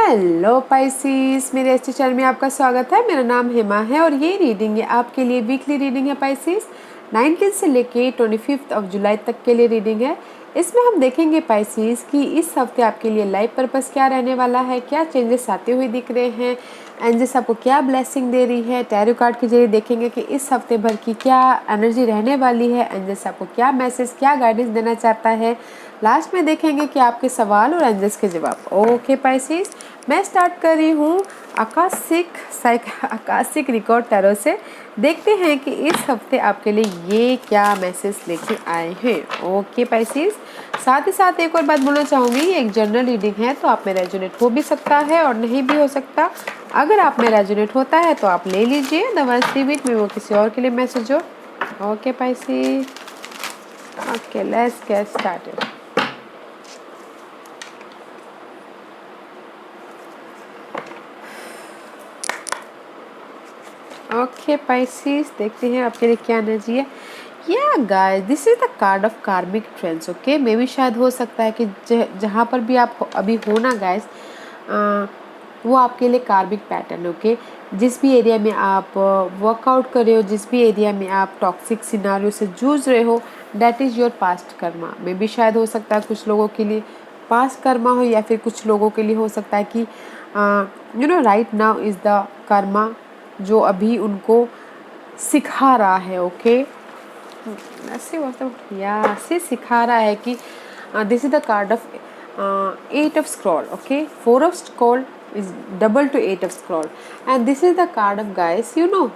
Hello Pisces, मेरे ST channel में आपका स्वागत है। मेरा नाम हेमा है और ये रीडिंग है आपके लिए वीकली रीडिंग है पाइसिस। 19 से लेके 25 जुलाई तक के लिए रीडिंग है। इसमें हम देखेंगे पाइसिस कि इस हफ्ते आपके लिए लाइफ पर्पस क्या रहने वाला है, क्या चेंजेस आते हुए दिख रहे हैं, एंजल्स आपको क्या ब्लेसिंग दे रही है। टैरो कार्ड के जरिए देखेंगे कि इस हफ्ते भर की क्या एनर्जी रहने वाली है, एंजल्स आपको क्या मैसेज, क्या गाइडेंस देना चाहता है। लास्ट में देखेंगे कि आपके सवाल और एंजल्स के जवाब। ओके पाइसिस, मैं स्टार्ट कर रही हूँ आकाशिक रिकॉर्ड टैरो से। देखते हैं कि इस हफ्ते आपके लिए ये क्या मैसेज लेके आए हैं। ओके पाइसिस, साथ ही साथ एक और बात बोलना चाहूँगी, ये एक जनरल रीडिंग है तो आप में रेजोनेट हो भी सकता है और नहीं भी हो सकता। अगर आप में रेजोनेट होता है तो आप ले लीजिए, अदरवाइज लीव इट, में वो किसी और के लिए मैसेज हो। Okay Pisces, okay let's get started. Okay Pisces, देखते हैं आपके लिए क्या एनर्जी है। Yeah guys, this is the card of karmic trends. Okay, maybe शायद हो सकता है कि जहाँ पर भी आप अभी हो ना गाइस, वो आपके लिए कार्मिक पैटर्न। ओके, जिस भी एरिया में आप वर्कआउट कर रहे हो, जिस भी एरिया में आप टॉक्सिक सिनारियो से जूझ रहे हो, that is your past karma. Maybe शायद हो सकता है कुछ लोगों के लिए पास्ट कर्मा हो, या फिर कुछ लोगों के लिए हो सकता है कि right now is the Karma जो अभी उनको सिखा रहा है। ओके, ऐसे मतलब या से सिखा रहा है कि this is the card of 8 of scroll. Okay, 4 of scroll is double two 8 of scroll and this is the card of guys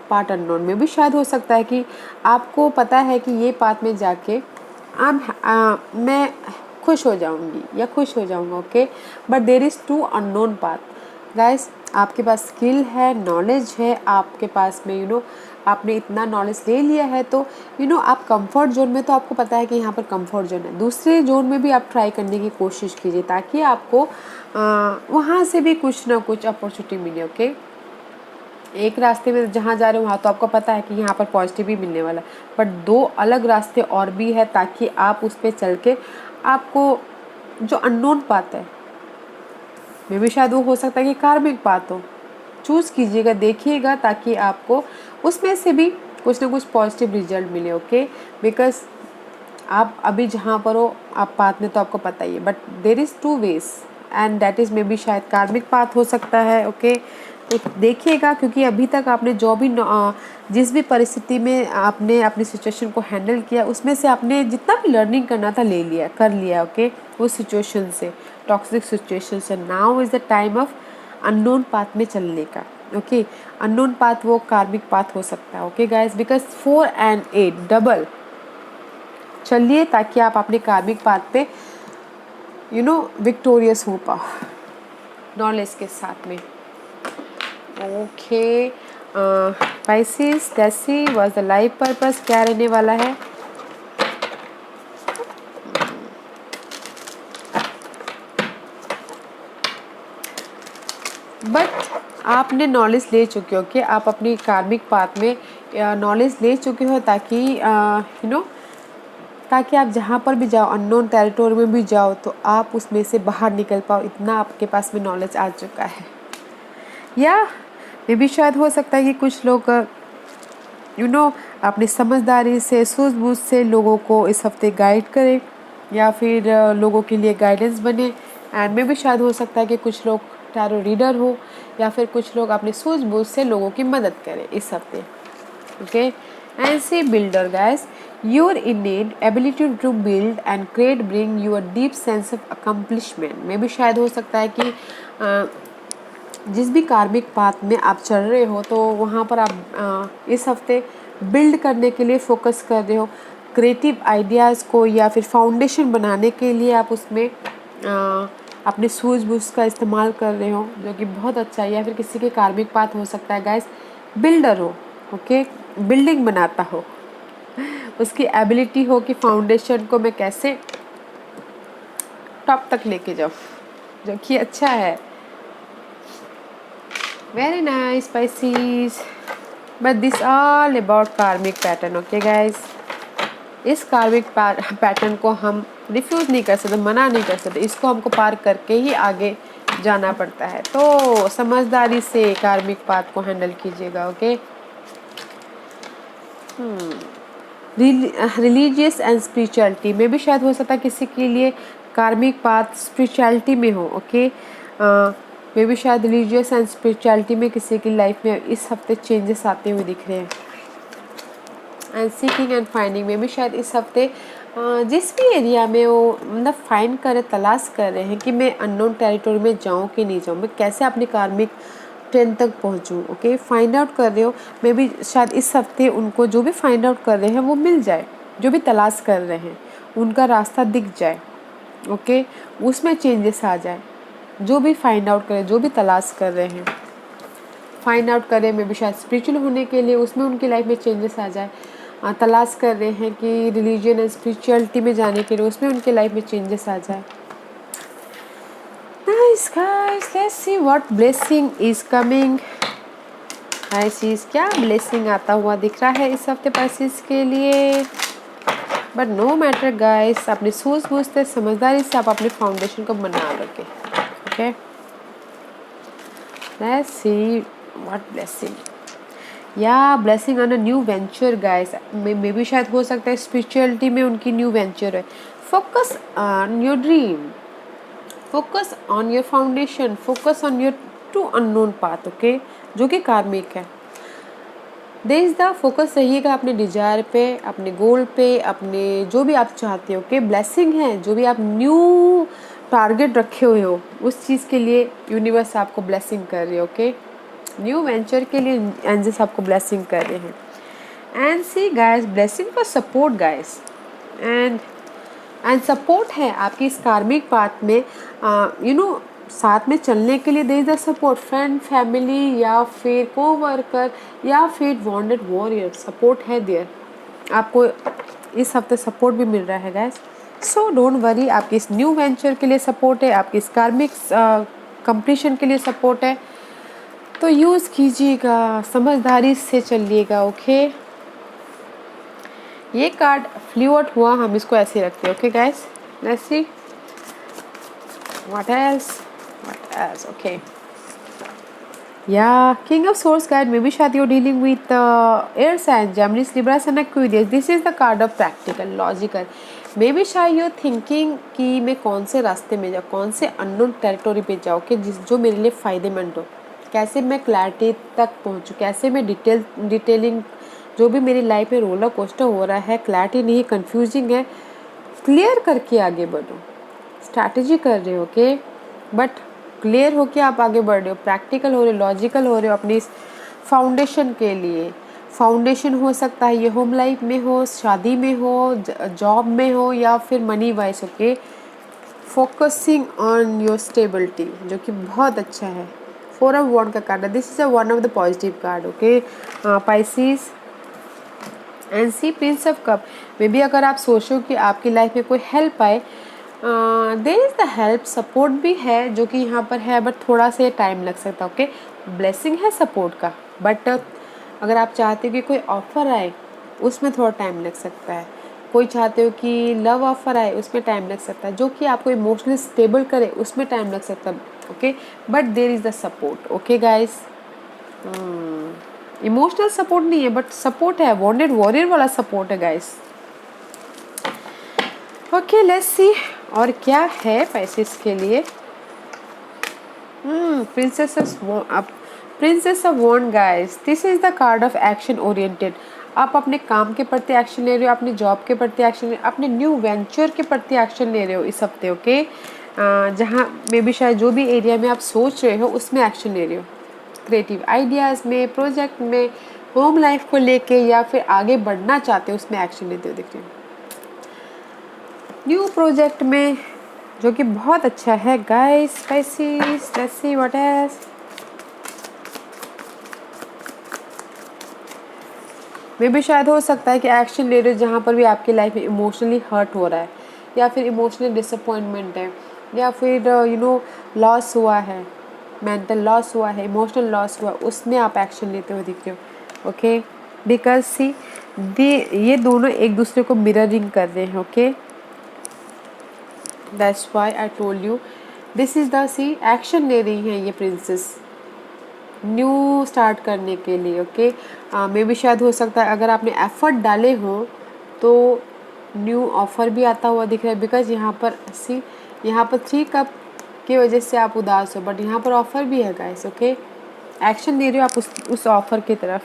part unknown. में भी शायद हो सकता है कि आपको पता है कि ये पाथ में जाके मैं खुश हो जाऊंगी या खुश हो जाऊंगा। Okay, but there is two unknown path guys. आपके पास स्किल है, नॉलेज है, आपके पास में आपने इतना नॉलेज ले लिया है तो आप कंफर्ट जोन में, तो आपको पता है कि यहाँ पर कंफर्ट जोन है। दूसरे जोन में भी आप ट्राई करने की कोशिश कीजिए ताकि आपको वहाँ से भी कुछ ना कुछ अपॉर्चुनिटी मिले। ओके, एक रास्ते में जहाँ जा रहे हो वहाँ तो आपको पता है कि यहाँ पर पॉजिटिव ही मिलने वाला है, बट 2 अलग रास्ते और भी है ताकि आप उस पर चल के आपको जो अननोन पाथ है, मे भी शायद वो हो सकता है कि कार्मिक पाथ हो, चूज़ कीजिएगा, देखिएगा ताकि आपको उसमें से भी कुछ ना कुछ पॉजिटिव रिजल्ट मिले। ओके, बिकॉज आप अभी जहाँ पर हो आप पाथ में तो आपको पता ही है, but there is 2 ways and that is maybe शायद कार्मिक पाथ हो सकता है। ओके, तो देखिएगा, क्योंकि अभी तक आपने जो भी जिस भी परिस्थिति में आपने अपनी सिचुएशन को हैंडल किया, उसमें से आपने जितना भी लर्निंग करना था कर लिया। ओके, उस सिचुएशन से, टॉक्सिक सिचुएशन से, now is the time of unknown path में चलने का। ओके, अननोन पाथ वो कार्मिक पाथ हो सकता है। Okay guys, because 4 and 8 double चलिए ताकि आप अपने कार्मिक पाथ पे विक्टोरियस हो पाओ नॉलेज के साथ में। ओके पाइसिस, दैसी वाज द लाइफ पर्पस, क्या रहने वाला है। बट आपने नॉलेज ले चुके हो कि आप अपनी कार्मिक पाथ में नॉलेज ले चुके हो ताकि ताकि आप जहाँ पर भी जाओ, अननोन टेरिटोरी में भी जाओ, तो आप उसमें से बाहर निकल पाओ, इतना आपके पास में नॉलेज आ चुका है। या ये भी शायद हो सकता है कि कुछ लोग अपनी समझदारी से, सूझबूझ से लोगों को इस हफ्ते गाइड करें या फिर लोगों के लिए गाइडेंस बने। एंड में भी शायद हो सकता है कि कुछ लोग टैरो रीडर हो या फिर कुछ लोग अपनी सूझबूझ से लोगों की मदद करें इस हफ्ते। Okay, and see builder guys, your innate ability to build and create bring you a deep sense of accomplishment। में भी शायद हो सकता है कि जिस भी कार्मिक पाथ में आप चल रहे हो तो वहाँ पर आप इस हफ्ते बिल्ड करने के लिए फोकस कर रहे हो, क्रिएटिव आइडियाज़ को या फिर फाउंडेशन बनाने के लिए आप उसमें अपने सूझबूझ का इस्तेमाल कर रहे हो, जो कि बहुत अच्छा है। या फिर किसी के कार्मिक पाथ हो सकता है गाइस बिल्डर हो। ओके, बिल्डिंग बनाता हो, उसकी एबिलिटी हो कि फाउंडेशन को मैं कैसे टॉप तक लेके जाऊँ, जो कि अच्छा है। Very nice Pisces, but this all about कार्मिक पैटर्न। ओके गाइस, इस कार्मिक पैटर्न को हम रिफ्यूज़ नहीं कर सकते, मना नहीं कर सकते, इसको हमको पार करके ही आगे जाना पड़ता है, तो समझदारी से कार्मिक पाथ को हैंडल कीजिएगा। ओके, रिलीजियस एंड स्पिरिचुअलिटी में भी शायद हो सकता है किसी के लिए कार्मिक पाथ स्पिरिचुअलिटी में हो। ओके, मे भी शायद रिलीजियस एंड स्पिरिचुअलिटी में किसी की लाइफ में इस हफ्ते चेंजेस आते हुए दिख रहे हैं। एंड सीकिंग एंड फाइंडिंग में भी शायद इस हफ्ते जिस भी एरिया में वो मतलब फाइंड करे, तलाश कर रहे हैं कि मैं अननोन टेरिटोरी में जाऊँ कि नहीं जाऊँ, मैं कैसे अपनी कार्मिक ट्रेन तक पहुँचूँ। ओके, फाइंड आउट कर रहे हो, मे भी शायद इस हफ्ते उनको जो भी फाइंड आउट कर रहे हैं वो मिल जाए, जो भी तलाश कर रहे हैं उनका रास्ता दिख जाए। ओके, उसमें चेंजेस आ जाए। जो भी फाइंड आउट करें, जो भी तलाश कर रहे हैं, फाइंड आउट करें, मे भी शायद स्पिरिचुअल होने के लिए उसमें उनकी लाइफ में चेंजेस आ जाए। तलाश कर रहे हैं कि रिलीजन एंड स्पिरिचुअलिटी में जाने के लिए उसमें उनके लाइफ में चेंजेस आ जाए। Nice guys, let's see what blessing is coming. Pisces, क्या ब्लेसिंग आता हुआ दिख रहा है इस हफ्ते Pisces के लिए। बट नो मैटर गाइस, अपनी सूझबूझ से समझदारी से आप अपने फाउंडेशन को बना लोगे। Okay, let's see what blessing या blessing on a new venture guys. Maybe शायद हो सकता है स्पिरिचुअलिटी में उनकी न्यू वेंचर है। Focus on your dream, focus on your foundation, focus on your to unknown path. Okay, जो कि कार्मिक है। देयर इज द फोकस रहिएगा अपने डिजायर पे, अपने गोल पे, अपने जो भी आप चाहते हो। ओके, ब्लेसिंग है जो भी आप न्यू टारगेट रखे हुए हो उस चीज़ के लिए यूनिवर्स आपको ब्लेसिंग कर रही है। ओके, न्यू वेंचर के लिए एंजल्स आपको ब्लेसिंग कर रहे हैं। And see guys, blessing for support guys, and support है आपकी इस कार्मिक पाथ में। साथ में चलने के लिए there is the support, friend, family या फिर कोवर्कर या फिर वॉन्डेड वॉरियर, सपोर्ट है देयर। आपको इस हफ्ते सपोर्ट भी मिल रहा है गाइस, सो डोंट वरी। आपकी इस न्यू वेंचर के लिए सपोर्ट है, आपकी इस कार्मिक कंप्लीशन के लिए सपोर्ट है, तो यूज़ कीजिएगा, समझदारी से चलिएगा। ओके, ये कार्ड फ्लू आउट हुआ, हम इसको ऐसे रखते हैं। Okay guys, let's see what else. Okay, या किंग ऑफ सोर्स कार्ड में भी शायद you dealing with air sign, Geminis, Libras and Aquarius. This is the card of practical, logical. Maybe शायद यू थिंकिंग कि मैं कौन से रास्ते में जाऊँ, कौन से अननोन टेरिटोरी पे जाऊँ कि जो मेरे लिए फ़ायदेमंद हो, कैसे मैं क्लैरिटी तक पहुँचूँ, कैसे मैं डिटेलिंग जो भी मेरी लाइफ में रोलर कोस्टर हो रहा है, क्लैरिटी नहीं, कंफ्यूजिंग है, क्लियर करके आगे बढ़ो। स्ट्रैटेजी कर रहे हो ओके, बट क्लियर हो के आप आगे बढ़ रहे हो, प्रैक्टिकल हो रहे हो, लॉजिकल हो रहे हो अपनी फाउंडेशन के लिए। फाउंडेशन हो सकता है ये होम लाइफ में हो, शादी में हो, जॉब में हो या फिर money wise. Okay, focusing on your stability, जो कि बहुत अच्छा है। 4 ऑफ वॉन्ड का कार्ड है, this is one of the positive card. Okay Pisces. And see prince of cup में भी अगर आप सोचो कि आपकी लाइफ में कोई हेल्प आए, there is the help, support भी है जो कि यहाँ पर है, बट थोड़ा सा टाइम लग सकता है। ओके, ब्लेसिंग है सपोर्ट का, बट अगर आप चाहते हो कि कोई ऑफ़र आए उसमें थोड़ा टाइम लग सकता है। कोई चाहते हो कि लव ऑफ़र आए उसमें टाइम लग सकता है, जो कि आपको इमोशनली स्टेबल करे उसमें टाइम लग सकता है। Okay, but there is the support. Okay guys, emotional support नहीं है बट सपोर्ट है, वॉन्डेड वॉरियर वाला सपोर्ट है गाइस। ओके लेट्स सी और क्या है पैसेस के लिए। Princess of wand guys, this is the card of action oriented. आप अपने काम के प्रति एक्शन ले रहे हो, अपने जॉब के प्रति एक्शन ले रहे हो, अपने न्यू वेंचर के प्रति एक्शन ले रहे हो इस हफ्ते। ओके, जहाँ में भी शायद जो भी एरिया में आप सोच रहे हो उसमें एक्शन ले रहे हो, क्रिएटिव आइडियाज़ में, प्रोजेक्ट में, होम लाइफ को लेके या फिर आगे बढ़ना चाहते हो उसमें एक्शन लेते हो दिख रहे हो, न्यू प्रोजेक्ट में, जो कि बहुत अच्छा है guys. Species, let's see what else. में भी शायद हो सकता है कि एक्शन ले रहे हो जहाँ पर भी आपकी लाइफ में इमोशनली हर्ट हो रहा है या फिर इमोशनली डिसअपॉइंटमेंट है या फिर लॉस हुआ है, मेंटल लॉस हुआ है, इमोशनल लॉस हुआ, उसमें आप एक्शन लेते हुए दिख रहे हो। ओके, बिकॉज सी ये दोनों एक दूसरे को मिररिंग कर रहे हैं। Okay, that's why I told you this is the see action ले रही है ये प्रिंसेस न्यू स्टार्ट करने के लिए। ओके मे भी शायद हो सकता है अगर आपने एफर्ट डाले हों तो न्यू ऑफर भी आता हुआ दिख रहा है, बिकॉज यहाँ पर सी यहाँ पर 3 कप की वजह से आप उदास हो, बट यहाँ पर ऑफर भी है गाइस। ओके एक्शन दे रहे हो आप उस ऑफर की तरफ,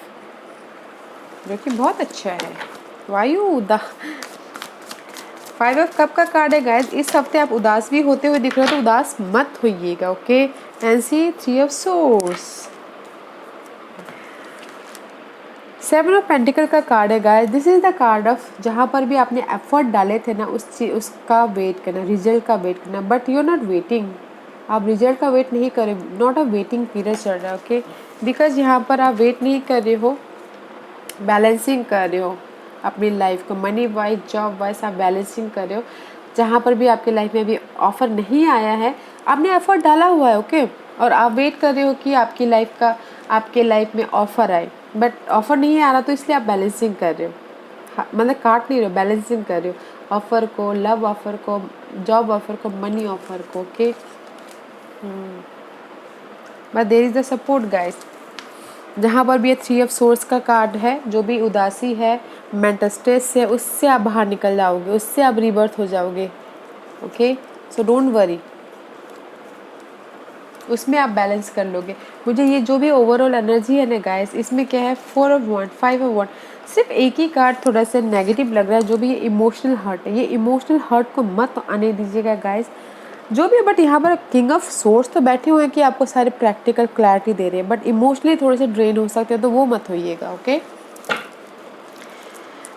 जो कि बहुत अच्छा है। वायु द 5 ऑफ कप का कार्ड है गाइस। इस हफ्ते आप उदास भी होते हुए दिख रहे हो तो उदास मत होइएगा। Okay and see 3 of swords, 7 of pentacle का कार्ड है guys. This is the card of जहाँ पर भी आपने एफर्ट डाले थे ना उसका वेट करना, रिजल्ट का वेट करना, but you are not waiting. आप रिजल्ट का वेट नहीं कर रहे, नॉट अ वेटिंग पीरियड चल रहा है। ओके बिकॉज यहाँ पर आप वेट नहीं कर रहे हो, बैलेंसिंग कर रहे हो अपनी लाइफ को, मनी वाइज जॉब वाइज आप बैलेंसिंग कर रहे हो। जहाँ पर भी आपके लाइफ में अभी ऑफर नहीं आया है, आपने एफर्ट डाला हुआ है। ओके और आप वेट कर रहे हो कि आपके लाइफ में ऑफर आए, बट ऑफर नहीं आ रहा तो इसलिए आप बैलेंसिंग कर रहे हो, मतलब काट नहीं रहे हो, बैलेंसिंग कर रहे हो ऑफर को, लव ऑफर को, जॉब ऑफर को, मनी ऑफर को। Okay but there is the support guys. जहाँ पर भी ये 3 ऑफ सोर्स का कार्ड है, जो भी उदासी है, मेंटल स्ट्रेस है, उससे आप बाहर निकल जाओगे, उससे आप रिबर्थ हो जाओगे। ओके सो डोंट वरी, उसमें आप बैलेंस कर लोगे। मुझे ये जो भी ओवरऑल एनर्जी है ना गाइस, इसमें क्या है 4 ऑफ वन, 5 ऑफ वन, सिर्फ एक ही कार्ड थोड़ा सा नेगेटिव लग रहा है, जो भी ये इमोशनल हर्ट है। ये इमोशनल हर्ट को मत आने दीजिएगा गाइस, जो भी। बट यहाँ पर किंग ऑफ सोर्स तो बैठे हुए हैं कि आपको सारे प्रैक्टिकल क्लैरिटी दे रहे हैं, बट इमोशनली थोड़े से ड्रेन हो सकते हैं, तो वो मत होइएगा। Okay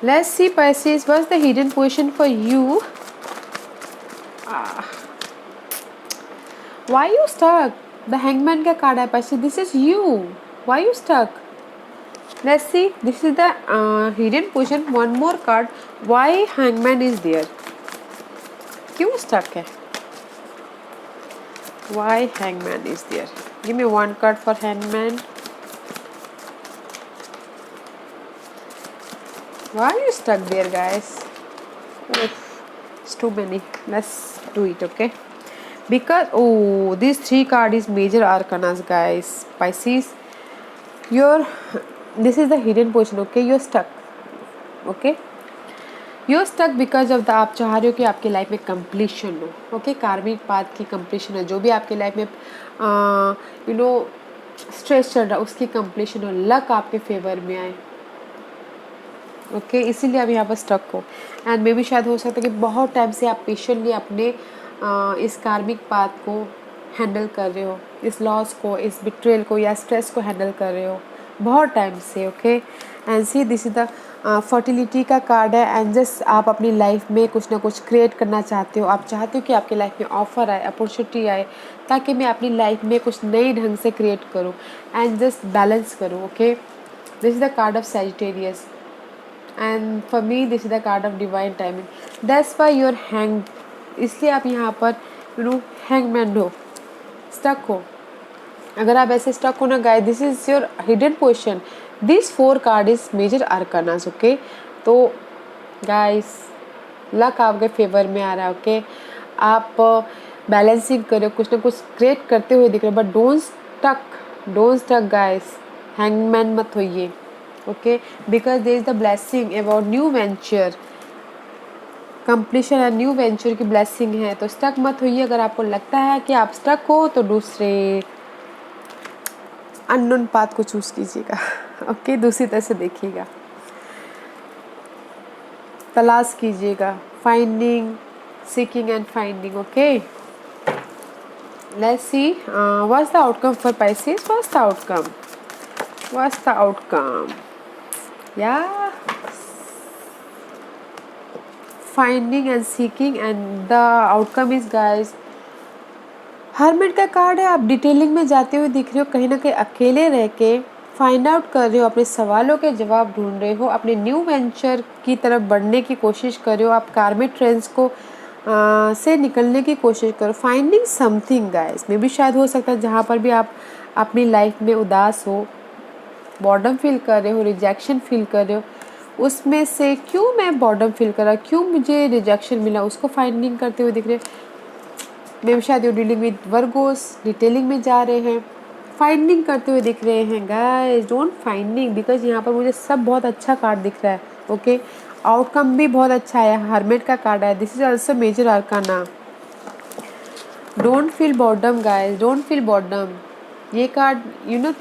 let's see Pisces, what's the hidden position for you? Why you stuck? The hangman का कार्ड है Pisces, this is you. Why you stuck? Let's see, this is the hidden position. One more card. Why hangman is there? क्यों stuck है? Why hangman is there? Give me one card for hangman. Why are you stuck there guys? Oof, it's too many. Let's do it. Okay, because these 3 card is major arcanas guys. Pisces, this is the hidden portion. Okay, you're stuck. Okay, you're stuck because of the आप चाह रहे हो कि आपके life में completion हो। Okay कार्मिक path की कंप्लीशन है, जो भी आपके लाइफ में स्ट्रेस चल रहा है उसकी कंप्लीशन हो, लक आपके फेवर में आए। ओके इसीलिए आप यहाँ पर स्टक हो। एंड मे भी शायद हो सकता है कि बहुत टाइम से आप पेशेंटली अपने इस कार्मिक पाथ को हैंडल कर रहे हो, इस लॉस को, इस बिट्रेल को या स्ट्रेस को हैंडल कर रहे हो बहुत टाइम से। Okay and see this is the fertility का कार्ड है। एंड जस्ट आप अपनी लाइफ में कुछ ना कुछ क्रिएट करना चाहते हो, आप चाहते हो कि आपकी लाइफ में ऑफर आए, अपॉर्चुनिटी आए, ताकि मैं अपनी लाइफ में कुछ नए ढंग से क्रिएट करूँ एंड जस्ट बैलेंस करूँ। Okay this is the card of Sagittarius and for me this is the card of divine timing. That's why you're hanged, इसलिए आप यहाँ पर hangman हो, stuck हो। अगर आप ऐसे stuck हो ना guys, this is your hidden position. These 4 card is major arcanas. Okay तो guys लक आपके फेवर में आ रहा है। ओके आप बैलेंसिंग करो, कुछ ना कुछ क्रिएट करते हुए दिख रहे हो, but don't stuck guys, hangman मत होइए। Okay because there is the blessing about new venture, completion है, न्यू वेंचर की ब्लेसिंग है, तो स्टक मत होइए। अगर आपको लगता है कि आप स्टक हो तो दूसरे अननोन पाथ को चूज कीजिएगा। ओके दूसरी तरह से देखिएगा, तलाश कीजिएगा, finding, seeking and finding. Okay let's see what's the outcome for Pisces. What's the outcome? Yeah, finding and seeking, and the outcome is guys hermit का कार्ड है। आप डिटेलिंग में जाते हुए दिख रहे हो, कहीं ना कहीं अकेले रह के फाइंड आउट कर रहे हो, अपने सवालों के जवाब ढूंढ रहे हो, अपने न्यू वेंचर की तरफ बढ़ने की कोशिश कर रहे हो, आप कार्मिक ट्रेंड्स को से निकलने की कोशिश करो, फाइंडिंग समथिंग गाइस। में भी शायद हो सकता है जहाँ पर भी आप अपनी लाइफ में उदास हो, बॉर्डम फील कर रहे हो, रिजेक्शन फील कर रहे हो, उसमें से क्यों मैं बॉर्डम फील कर रहा, क्यों मुझे रिजेक्शन मिला, उसको फाइंडिंग करते हुए दिख रहे हो। मे भी शायद you dealing with Virgo's, detailing में जा रहे हैं, फाइंडिंग करते हुए दिख रहे हैं गाइस, डोंट फाइंडिंग, बिकॉज यहाँ पर मुझे सब बहुत अच्छा कार्ड दिख रहा है। ओके, आउटकम भी बहुत अच्छा है, हर्मिट का कार्ड है, this is also major arcana. Don't feel boredom guys, don't feel boredom. ये कार्ड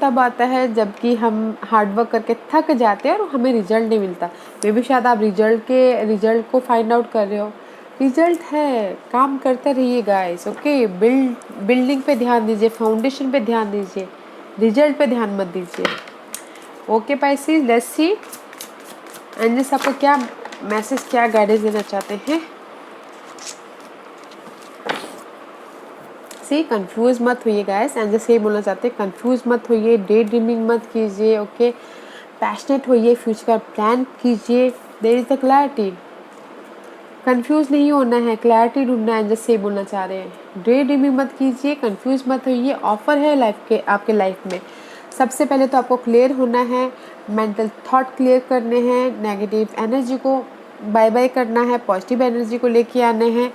तब आता है जबकि हम हार्डवर्क करके थक जाते हैं और हमें रिजल्ट नहीं मिलता। मे भी शायद आप रिजल्ट को फाइंड आउट कर रहे हो, रिजल्ट है, काम करते रहिए गाइस। ओके, बिल्डिंग पे ध्यान दीजिए, फाउंडेशन पे ध्यान दीजिए, रिजल्ट पे ध्यान मत दीजिए। Okay Pisces, let's see angels आपको क्या मैसेज, क्या गाइडेंस देना चाहते हैं। से कंफ्यूज मत होइए गाइस, एंजल्स ये बोलना चाहते हैं कंफ्यूज मत होइए, डे ड्रीमिंग मत कीजिए। ओके, पैशनेट होइए, फ्यूचर का प्लान कीजिए, there is the clarity. Confuse नहीं होना है, क्लैरिटी ढूंढना है, जैसे बोलना चाह रहे हैं। डे ड्रीमिंग मत कीजिए, कंफ्यूज मत होइए, ऑफर है लाइफ के, आपके लाइफ में। सबसे पहले तो आपको क्लियर होना है, मेंटल थॉट क्लियर करने हैं, नेगेटिव एनर्जी को बाय बाय करना है, पॉजिटिव एनर्जी को लेके आने हैं,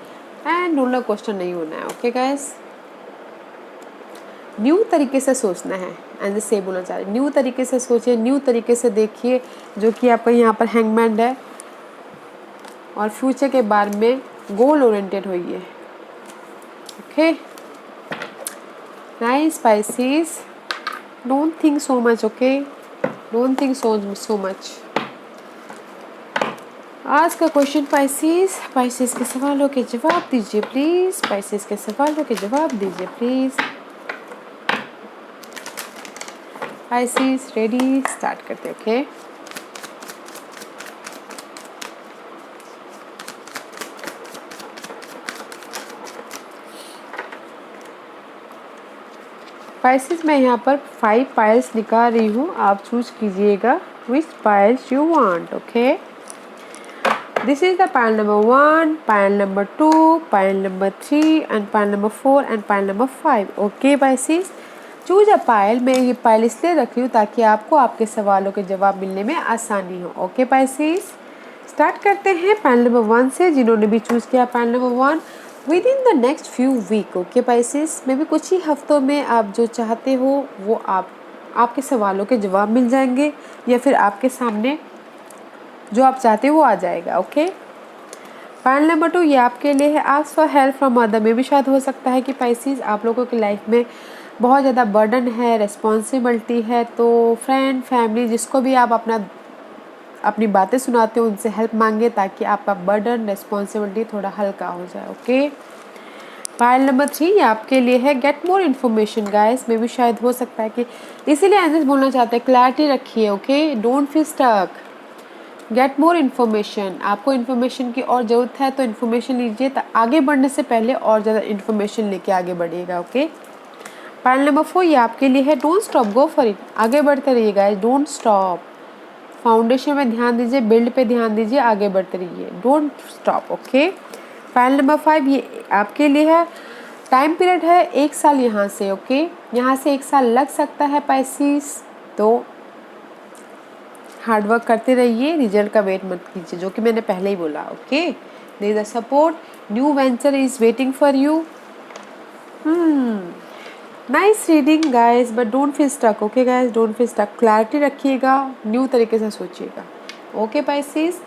एंड रोलर कोस्टर नहीं होना है। ओके गाइस, न्यू तरीके से सोचना है, एंड से बोलना चाह रहे हैं न्यू तरीके से सोचिए, न्यू तरीके से देखिए, जो कि आपका यहाँ पर हैंगमैन है, और फ्यूचर के बारे में गोल ओरिएंटेड होइए। Okay nice Pisces, don't think so much. Okay, don't think so much. आज का क्वेश्चन पाइसेस, पाइसेस के सवालों के जवाब दीजिए प्लीज, पाइसेस के सवालों के जवाब दीजिए प्लीज। पाइसेस रेडी, स्टार्ट करते। ओके, पाइसेस मैं यहाँ पर 5 पाइल्स निकाल रही हूँ, आप चूज कीजिएगा which piles you want. Okay, this is the pile number 1, pile number 2, pile number 3 and pile number 4 and pile number 5। Okay Pisces, choose a pile. मैं ये पाइल इसलिए रख रही हूँ ताकि आपको आपके सवालों के जवाब मिलने में आसानी हो। ओके पाइसेस, स्टार्ट करते हैं पाइल नंबर 1 से, जिन्होंने भी चूज किया pile number 1, within the next few week. Okay Pisces, में भी कुछ ही हफ्तों में आप जो चाहते हो वो आपके सवालों के जवाब मिल जाएंगे, या फिर आपके सामने जो आप चाहते हो वो आ जाएगा। ओके, पाइल नंबर 2 ये आपके लिए है, ask for help from other. में भी शायद हो सकता है कि पाइसेस आप लोगों की लाइफ में बहुत ज़्यादा बर्डन है, रिस्पॉन्सिबिलिटी है, तो फ्रेंड, फैमिली, जिसको भी आप अपनी बातें सुनाते हो उनसे हेल्प मांगे, ताकि आपका बर्डन, रिस्पॉन्सिबिलिटी थोड़ा हल्का हो जाए। ओके, पाइल नंबर 3 ये आपके लिए है, गेट मोर इन्फॉर्मेशन गाइस। में भी शायद हो सकता है कि इसीलिए एंजल्स बोलना चाहते हैं क्लैरिटी रखिए। Okay, don't feel stuck, get more information. आपको इन्फॉर्मेशन की और ज़रूरत है तो इन्फॉर्मेशन लीजिए, आगे बढ़ने से पहले और ज़्यादा इन्फॉर्मेशन लेके आगे बढ़िएगा। ओके, पाइल नंबर 4 ये आपके लिए है, don't stop, go for it, आगे बढ़ते रहिए गाइस, डोंट स्टॉप। फाउंडेशन में ध्यान दीजिए, बिल्ड पे ध्यान दीजिए, आगे बढ़ते रहिए, don't stop. Okay, pile number 5 ये आपके लिए है, टाइम पीरियड है 1 साल यहाँ से। ओके, यहाँ से 1 साल लग सकता है पाइसेस, तो हार्डवर्क करते रहिए, रिजल्ट का वेट मत कीजिए, जो कि मैंने पहले ही बोला। Okay, there is a support, new venture is waiting for you. Nice reading guys, but don't feel stuck. Okay guys, don't feel stuck, clarity रखिएगा, न्यू तरीके से सोचिएगा। Okay Pisces,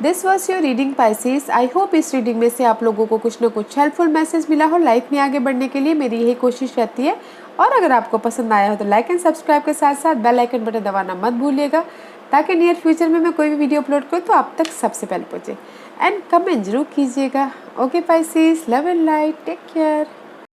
this was your reading Pisces. I hope इस reading में से आप लोगों को कुछ ना कुछ हेल्पफुल मैसेज मिला हो लाइफ में आगे बढ़ने के लिए, मेरी यही कोशिश रहती है। और अगर आपको पसंद आया हो तो लाइक एंड सब्सक्राइब के साथ साथ बेल आइकन बटन दबाना मत भूलिएगा, ताकि नियर फ्यूचर में मैं कोई भी वीडियो अपलोड करूँ तो आप तक सबसे पहले पहुँचे। एंड कमेंट जरूर कीजिएगा। Okay Pisces, love and light, take care.